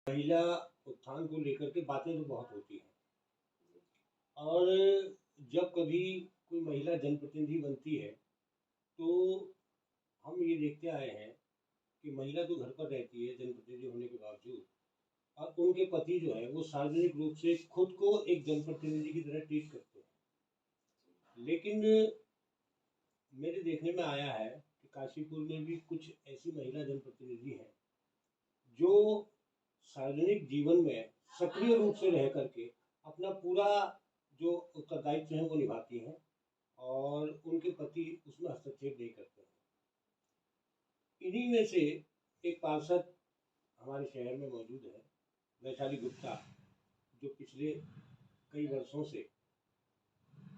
महिला उत्थान को लेकर के बातें तो बहुत होती हैं, और जब कभी कोई महिला जनप्रतिनिधि बनती है तो हम ये देखते आए हैं कि महिला तो घर पर रहती है जनप्रतिनिधि होने के बावजूद, और उनके पति जो है वो सार्वजनिक रूप से खुद को एक जनप्रतिनिधि की तरह ट्रीट करते हैं। लेकिन मेरे देखने में आया है कि काशीपुर में भी कुछ ऐसी महिला जनप्रतिनिधि हैं जो सार्वजनिक जीवन में सक्रिय रूप से रह करके अपना पूरा जो उत्तरदायित्व है वो निभाती हैं, और उनके पति उसमें हस्तक्षेप नहीं करते हैं। इन्हीं में से एक पार्षद हमारे शहर में मौजूद है, वैशाली गुप्ता, जो पिछले कई वर्षों से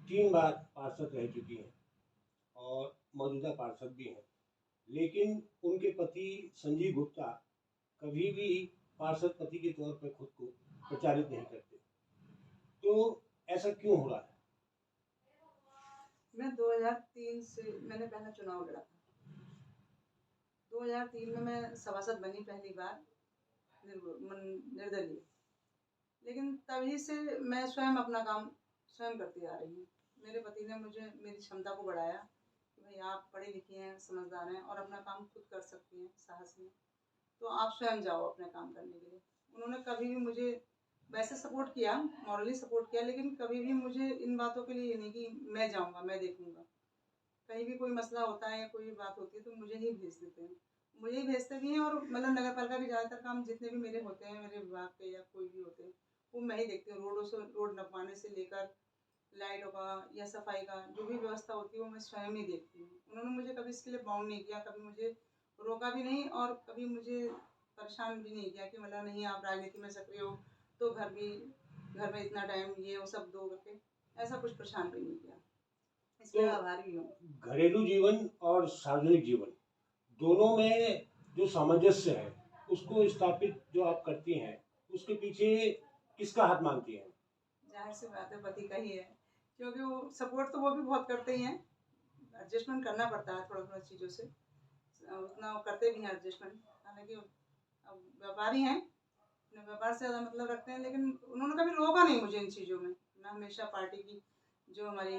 3 बार पार्षद रह चुकी हैं और मौजूदा पार्षद भी हैं। लेकिन उनके पति संजीव गुप्ता कभी भी पार्षद पति के तौर पर खुद को प्रचारित नहीं करते। तो ऐसा क्यों हो रहा है? मैं 2003 से मैंने पहला चुनाव लड़ा था। 2003 में मैं सभासद बनी पहली बार निर्दलीय, लेकिन तभी से मैं स्वयं अपना काम स्वयं करती आ रही हूँ। मेरे पति ने मुझे मेरी क्षमता को बढ़ाया कि भाई आप पढ़ी लिखी हैं, समझदार हैं और अपना काम खुद कर सकती हैं साहस में, तो आप स्वयं जाओ अपने काम करने के लिए। उन्होंने कभी भी मुझे वैसे सपोर्ट किया, मॉरली सपोर्ट किया, लेकिन कभी भी मुझे इन बातों के लिए नहीं कि मैं जाऊंगा, मैं देखूंगा। कहीं भी कोई मसला होता है या कोई बात होती है तो मुझे ही भेज देते हैं, मुझे ही भेजते भी हैं। और मतलब नगर पालिका के ज़्यादातर काम जितने भी मेरे होते हैं, मेरे विभाग के या कोई भी होते हैं, वो मैं ही देखती हूँ। रोड नपवाने से लेकर लाइटों का या सफाई का जो भी व्यवस्था होती है वो मैं स्वयं ही देखती हूँ। उन्होंने मुझे कभी इसके लिए बाउंड नहीं किया, कभी मुझे रोका भी नहीं और कभी मुझे परेशान भी नहीं किया कि मतलब नहीं आप राजनीति में सक्रिय हो तो घर में इतना टाइम ये वो सब दो करके, ऐसा कुछ परेशान भी नहीं किया। इसलिए आभारी हूँ। घरेलू जीवन और सार्वजनिक जीवन दोनों में जो सामंजस्य है उसको स्थापित जो आप करती हैं, उसके पीछे किसका हाथ मानती हैं? जाहिर सी बात है पति का ही है, क्योंकि वो सपोर्ट तो वो भी बहुत करते ही हैं। एडजस्टमेंट करना पड़ता है थोड़ा थोड़ा चीज़ों से, उतना वो करते भी हैं एडजस्टमेंट। हालांकि अब व्यापारी हैं, अपने व्यापार से ज़्यादा मतलब रखते हैं, लेकिन उन्होंने कभी रोका नहीं मुझे इन चीज़ों में। मैं हमेशा पार्टी की जो हमारी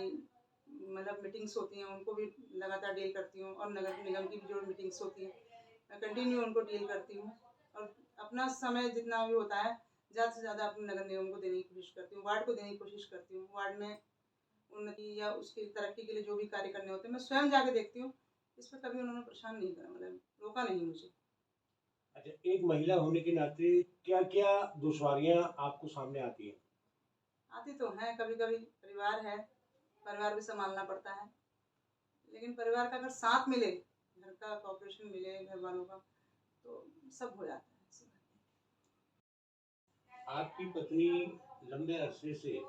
मतलब मीटिंग्स होती हैं उनको भी लगातार डील करती हूँ, और नगर निगम की भी जो मीटिंग्स होती हैं मैं कंटिन्यू उनको डील करती हूँ। और अपना समय जितना भी होता है ज़्यादा से ज़्यादा अपने नगर निगम को देने की कोशिश करती हूँ, वार्ड को देने की कोशिश करती हूँ। वार्ड में उन्नति या उसकी तरक्की के लिए जो भी कार्य करने होते हैं मैं स्वयं जाके देखती हूँ। इस पर कभी उन्होंने परेशान नहीं करा, मतलब रोका नहीं मुझे। अच्छा, एक महिला होने के नाते क्या क्या दुश्वारियां आपको सामने आती हैं? आती तो हैं, कभी कभी परिवार है, परिवार भी संभालना पड़ता है, लेकिन परिवार का अगर साथ मिले, घर का कॉपरेशन मिले घर वालों का, तो सब हो जाता है। आपकी पत्नी लंबे अरसे से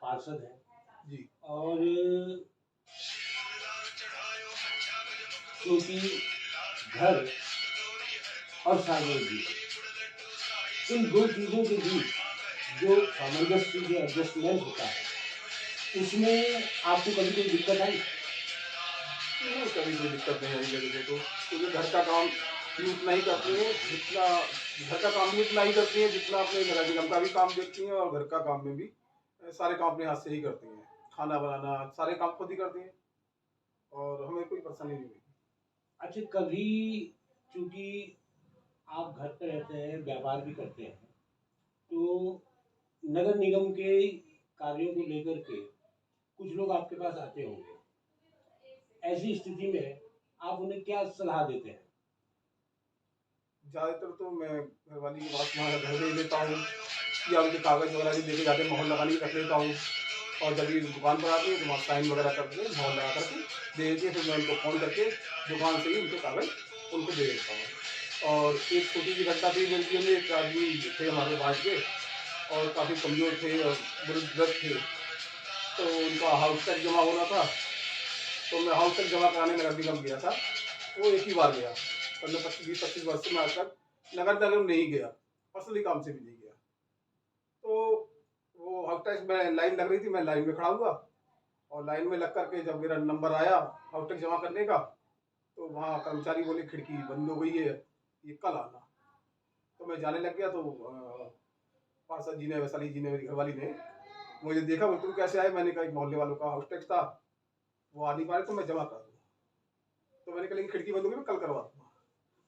पार्षद हैं जी, और क्योंकि घर और सार्वजनिक जीवन, इन दो चीज़ों के बीच जो सामंजस्य जो एडजस्टमेंट होता है उसमें आपको कभी कोई दिक्कत आई? नहीं, कभी कोई दिक्कत नहीं आई मेरे को, क्योंकि घर का काम भी उतना ही करती है जितना घर का काम भी उतना ही करती है जितना अपने नगर निगम का भी काम देखती हैं, और घर का काम में भी सारे काम अपने हाथ से ही करती हैं। खाना बनाना सारे काम खुद ही करती हैं और हमें कोई परेशानी नहीं हुई। अच्छा, कभी चूंकि आप घर पे रहते हैं, व्यापार भी करते हैं, तो नगर निगम के कार्यों को लेकर के कुछ लोग आपके पास आते होंगे। ऐसी स्थिति में आप उन्हें क्या सलाह देते हैं? ज़्यादातर तो मैं घर वाली की बात वहाँ घर दे देता हूँ, या उनके कागज़ वगैरह भी लेके जाके मोहर लगाने की रख लेता हूँ, और जब ये दुकान पर आती है तो वहाँ साइन वगैरह करके मोहर लगा करके दे देती है। फिर मैं उनको फ़ोन करके दुकान से ही उनके कागज़ उनको दे देता हूँ। और एक छोटी सी घटना थी मेरे में, एक आदमी थे हमारे वार्ड के और काफ़ी कमज़ोर थे और वृद्ध थे, तो उनका हाउस टैक्स जमा होना था, तो मैं हाउस टैक्स जमा कराने नगर निगम गया था। वो एक ही बार गया, और मैं 20-25 वर्ष से मैं आज तक नगर निगम नहीं गया, असली काम से भी नहीं गया। तो वो हाउस टैक्स में लाइन लग रही थी, मैं लाइन में खड़ा हुआ और लाइन में लग करके जब मेरा नंबर आया हाउस टैक्स जमा करने का, तो वहाँ कर्मचारी बोले खिड़की बंद हो गई है, ये कल आना। तो मैं जाने लग गया, तो पार्षद जी ने, वैशाली जी ने, मेरी घरवाली ने मुझे देखा, बोले तुम कैसे आए? मैंने कहा एक मोहल्ले वालों का हाउस टैक्स था, वो आ नहीं पा रहे तो मैं जमा कर दूँ। तो मैंने कहा लेकिन खिड़की बंद होगी, मैं कल करवा दूँगा।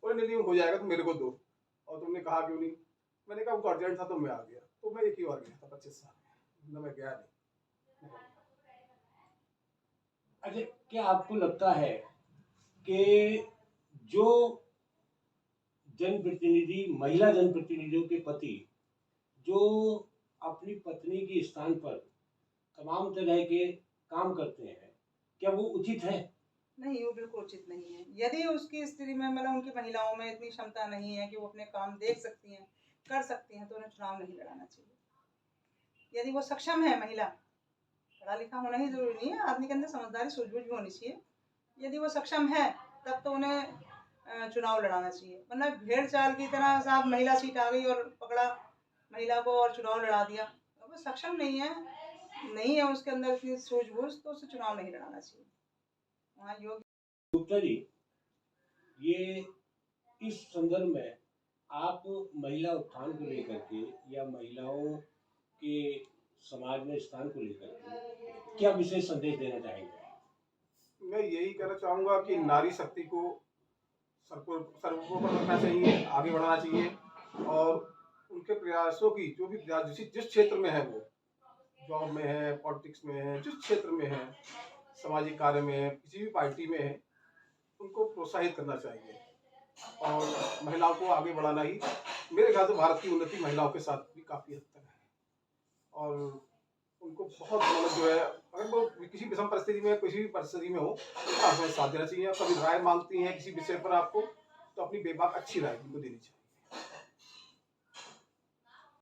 बोले नहीं हो जाएगा, तुम मेरे को दो। और तुमने कहा क्यों नहीं? मैंने कहा उनको अर्जेंट था तो मैं आ गया। तो मैं एक ही बार गया था 25 साल में, मैं गया नहीं। अच्छा, क्या आपको लगता है कि जो जनप्रतिनिधि, महिला जनप्रतिनिधियों के पति जो अपनी पत्नी के स्थान पर तमाम तरह के काम करते हैं, क्या वो उचित है? नहीं, वो बिल्कुल उचित नहीं है। यदि उसकी स्त्री में मतलब उनकी महिलाओं में इतनी क्षमता नहीं है कि वो अपने काम देख सकती हैं, कर सकती हैं, तो उन्हें चुनाव नहीं लड़ाना चाहिए। यदि वो सक्षम है महिला, पढ़ा लिखा होना ही ज़रूरी नहीं है, आदमी के अंदर समझदारी सूझबूझ भी होनी चाहिए। यदि वो सक्षम है तब तो उन्हें चुनाव लड़ाना चाहिए, वरना भेड़ चाल की तरह साहब महिला सीट आ गई और पकड़ा महिला को और चुनाव लड़ा दिया। अब वो सक्षम नहीं है उसके अंदर इतनी सूझबूझ, तो उसे चुनाव नहीं लड़ाना चाहिए। वहाँ योग्य गुप्ता जी, ये इस संदर्भ में आप महिला उत्थान को लेकर के या महिलाओं के समाज में स्थान को लेकर के क्या विशेष संदेश देना चाहेंगे? मैं यही कहना चाहूँगा कि नारी शक्ति को सर्वोपरि रखना चाहिए, आगे बढ़ाना चाहिए और उनके प्रयासों की जो भी प्रयास जिस क्षेत्र में है, वो जॉब में है, पॉलिटिक्स में है, जिस क्षेत्र में है, सामाजिक कार्य में है, किसी भी पार्टी में है, उनको प्रोत्साहित करना चाहिए और महिलाओं को आगे बढ़ाना ही मेरे ख्याल से भारत की उन्नति महिलाओं के साथ भी काफ़ी हद तक है। और उनको बहुत मतलब जो है, अगर वो किसी विषम परिस्थिति में, किसी भी परिस्थिति में हो, तो साथ देना चाहिए। कभी राय मांगती हैं किसी विषय पर आपको, तो अपनी बेबाक अच्छी राय उनको देनी चाहिए।